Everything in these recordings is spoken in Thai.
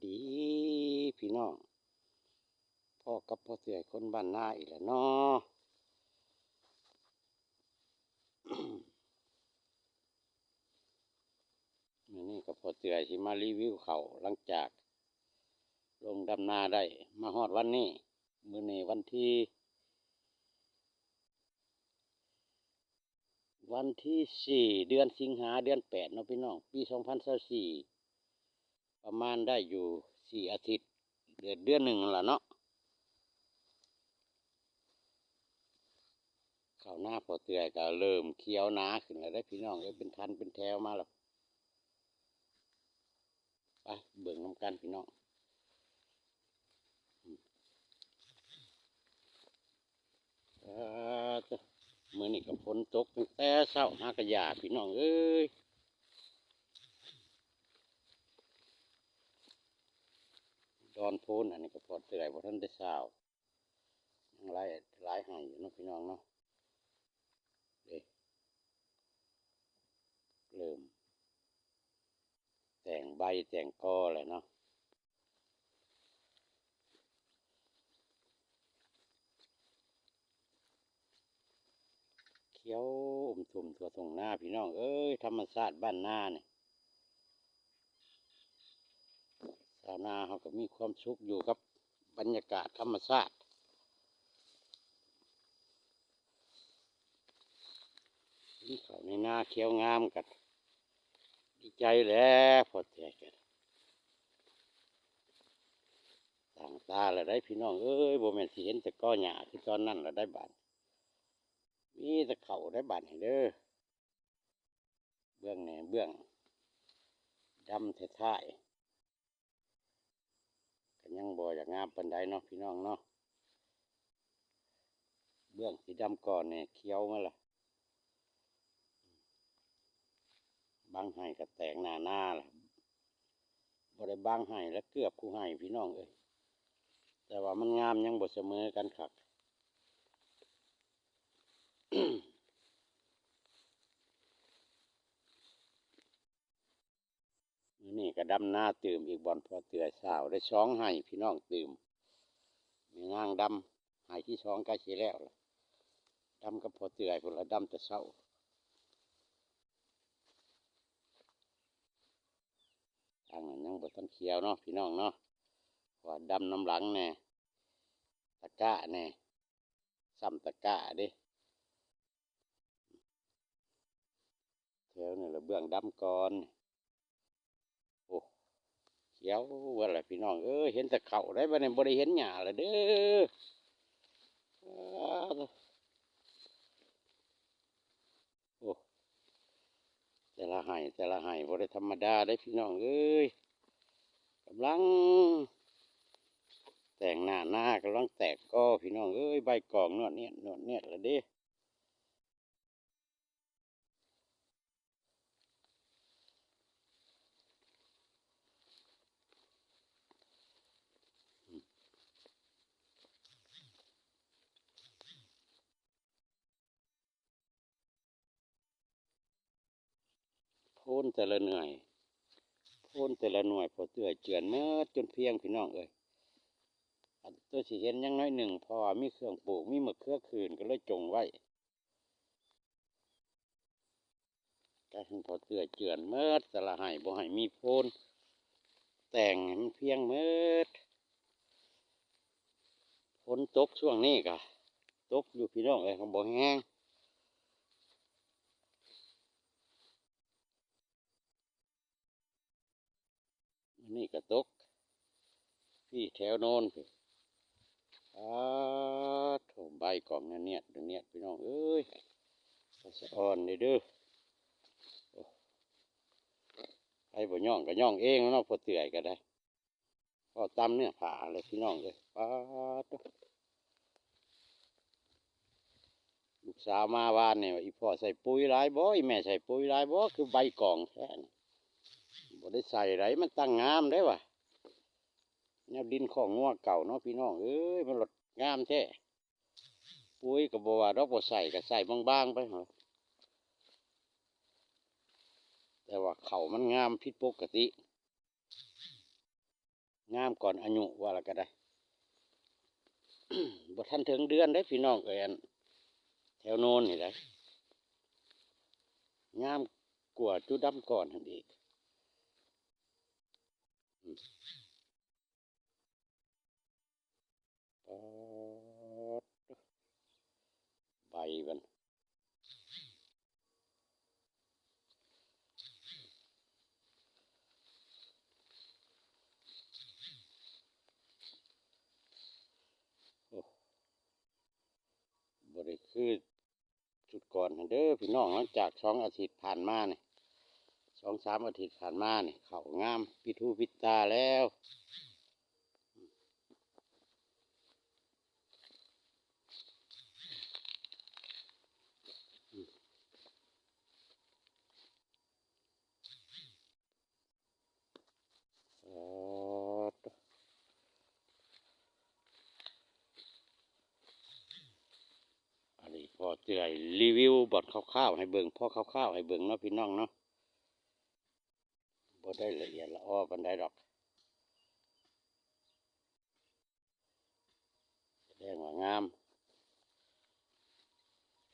ดีพี่น้องพ่อกับพ่อเสือคนบ้านนาอีกแล้วเนาะ มื้อนี้กับพ่อเสือที่มารีวิวเขาหลังจากลงดำนาได้มาฮอดวันนี้มื้อนี้วันที่4เดือนสิงหาเดือน8เนาะพี่น้องปี2024ประมาณได้อยู่4 อาทิตย์เดือนหนึ่งนั่นล่ะเนาะข้าวหน้าพอเตือยก็เริ่มเขียวหนาขึ้นแล้วได้พี่น้องเป็นทันเป็นแถวมาแล้วไปเบิ่งน้ำกันพี่น้องมื้อนี้ก็ฝนตกตั้งแต่เช้าหากระยาพี่น้องเอ้ยดอนโพนอันนี้ก็พอเตือยบ่ทันได้เช้ายังหลายให้อยู่เนาะพี่น้องเนาะเด้เริ่มแต่งใบแต่งกอแล้วเนาะเขียวทุ่มทั่วทุ่งนาพี่น้องเอ้ยธรรมชาติบ้านนาเนี่ยชาวนาเขาก็มีความสุขอยู่กับบรรยากาศธรรมชาตินี่เขาในนาเขียวงามกันดีใจแล้วพอแจกันต่างตาแล้วได้พี่น้องเอ้ยบ่แม่นสิเห็นแต่ก้อหญ้าคือตอนนั้นแล้วได้บาดมีแต่เขาได้บาดให้เด้อเบื้องแหน่เบื้องดำท้ายๆก็ยังบ่อยากงามปานใดเนาะพี่น้องเนาะเบื้องสีดำก่อนเนี่ยเขียวมาละบางไห้ก็แตกหน้าล่ะบ่ได้บางไห้และเกือบคู่ไห้พี่น้องเอ้ยแต่ว่ามันงามยังบ่เสมอกันคัก นี่ก็ดำหน้าตื่มอีกบอนพอเตือสาวได้ช้องให้พี่น้องตื่มมีนางดำให้ที่ช้องใกล้สิแล้วล่ะดำกับพอเตือคนละดำแต่เช้าทางนั้นยังบ่ทันเขียวเนาะพี่น้องเนาะว่าดำน้ำหลังแน่ตะกะแน่ซ้ำตะกะเด้แถวนี่ละเบื้องดำก่อนโอ้เขียวว่าอะไรพี่น้องเอ้ยเห็นแต่เขาได้บ่เนี่ยบ่ได้เห็นหญ้าละเด้อโอ้แต่ละไห้บ่ได้ธรรมดาได้พี่น้องเอ้ยกำลังแต่งหน้ากำลังแตกก็พี่น้องเอ้ยใบกองนวดเนี่ยละเด้โพนแต่ละเหนื่อยโพนแต่ละหน่วยพอเตื่อยเจือนเมื่อจนเพียงพี่น้องเอ้ยอันตัวสิเห็นยังน้อยหนึ่งพอมีเครื่องปลูกมีมะเขือคืนก็เลยจงไว้การพอเตื่อยเจือนเมื่อแต่ละไห้บ่ให้มีโพนแต่งให้มันเพียงเมื่อฝนตกช่วงนี้ก็ตกอยู่พี่น้องเอ้ยเขาบ่แห้งนี่ก็ตกพี่แถวโน้นพี่โถใบกองเนี่ยพี่น้องเอ้ยสะอ่อนเด้อไอ้บ่ย่องก็ย่องเองเนาะพอเตื่อยก็ได้พอตำเนี่ยผ่าเลยพี่น้องเลยลูกสาวมาบ้านเนี่ยอีพ่อใส่ปุ๋ยหลายบ่อีแม่ใส่ปุ๋ยหลายบ่คือใบกองแท้บ่ได้ใส่ไรมันตั้งงามได้วะแนวดินของงัวเก่าเนาะพี่น้องเอ้ยมันหลดงามแท้ปุ๋ยก็บ่ว่าดอกบ่ใส่ก็ใส่บางๆไปเหรอแต่ว่าเขามันงามผิดปกติ งามก่อนอายุว่าละก็ได้ บ่ทันถึงเดือนได้พี่น้องเอ้ยอันแถวโน้นนี่ได้งามกว่าจุดำก่อนทันอีกอืมป๊อดใบมันโอ้บ่ได้คือจุดก่อนหั่นเด้อพี่น้องหลังจาก2 อาทิตย์ผ่านมานี่2-3 อาทิตย์ผ่านมานี่เขางามปิดหูปิดตาแล้วป๊อดอันนี้พอเจื่อยรีวิวบอดคร่าวๆให้เบิ่งพอคร่าวๆให้เบิ่งเนาะพี่น้องเนาะบ่ได้ละเอียดละอ้อปานใดดอกแสดงว่างาม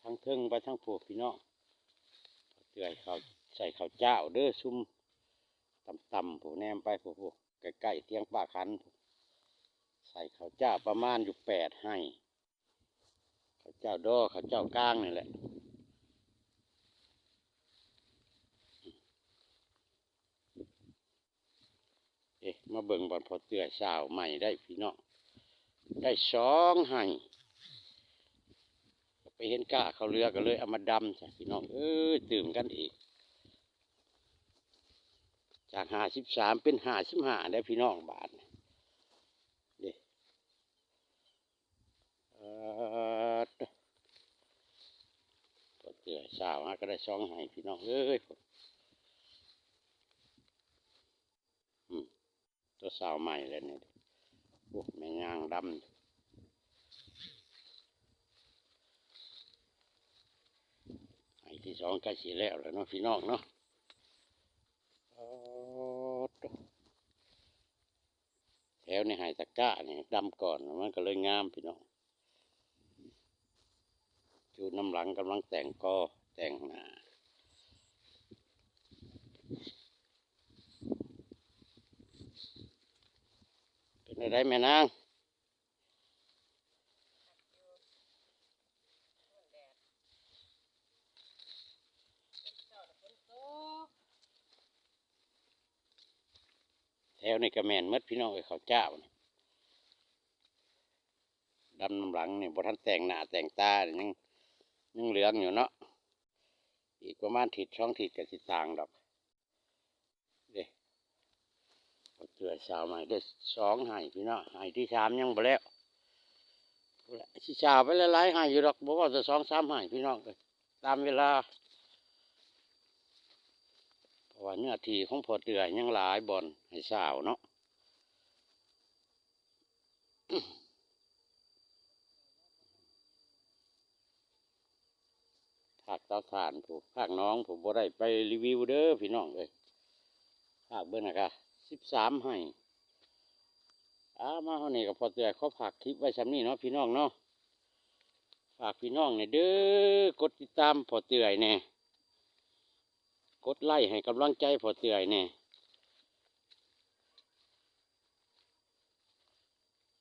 ทั้งเทิงไปทั้งพวกพี่น้องเจื่อยเขาใส่ข้าวเจ้าเด้อซุ่มต่ำๆผู้แนมไปผู้ใกล้ๆเตียงป้าคันผู้ใส่ข้าวเจ้าประมาณอยู่8 ให้ข้าวเจ้าดอข้าวเจ้ากลางนี่แหละเอ๊ะมาเบิ่งบอลพอเตือสาวใหม่ได้พี่น้องได้2 ให้ไปเห็นกะเขาเรือก็เลยเอามาดำจ้ะพี่น้องตื่มกันอีกจาก53เป็น55ได้พี่น้องบาทเด้เออพอเตือสาวก็ได้2 ให้พี่น้องอืมตัวสาวใหม่แล้วเนี่ยโอ้แม่ยางดำให้ที่2ก็สิแล้วเนาะพี่น้องเนาะอ๋อแถวในไฮตะกร้าเนี่ยดำก่อนมันก็เลยงามพี่น้องจูน้ำหลังกำลังแต่งกอแต่งหน้าเป็นอะไรแม่นางแถวในกระแมนมัดพี่น้องไอ้ข้าวเจ้านี่ดำน้ำหลังนี่บ่ทันแต่งหน้าแต่งตายังเหลืองอยู่เนาะอีกประมาณ1-2 อาทิตย์ก็สิต่างดอกเด้เสือสาวใหม่ได้2 ให้พี่น้องให้ที่3ยังบ่แล้วสิสาวไปหลายๆให้อยู่ดอกบ่ว่าจะ2-3 ให้พี่น้องตามเวลาเพราะว่าเนื้อที่ของพอเตือยังหลายบ่อนให้สาวเนาะภาคเตาถ่านผู้ภาคน้องผมบ่ได้ไปรีวิวเด้อพี่น้องภาคเบิ่งนะคะ13 ให้มาเฮานี่ก็พอเตือเขาฝากคลิปไว้ซำนี้เนาะพี่น้องเนาะฝากพี่น้องเนี่ยเด้อกดติดตามพอเตือยแน่กดไลค์ให้กำลังใจพอเตือยแน่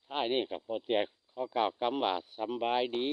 ท้ายนี่กับพอเตือยขอกล่าวคำว่าสำบายดี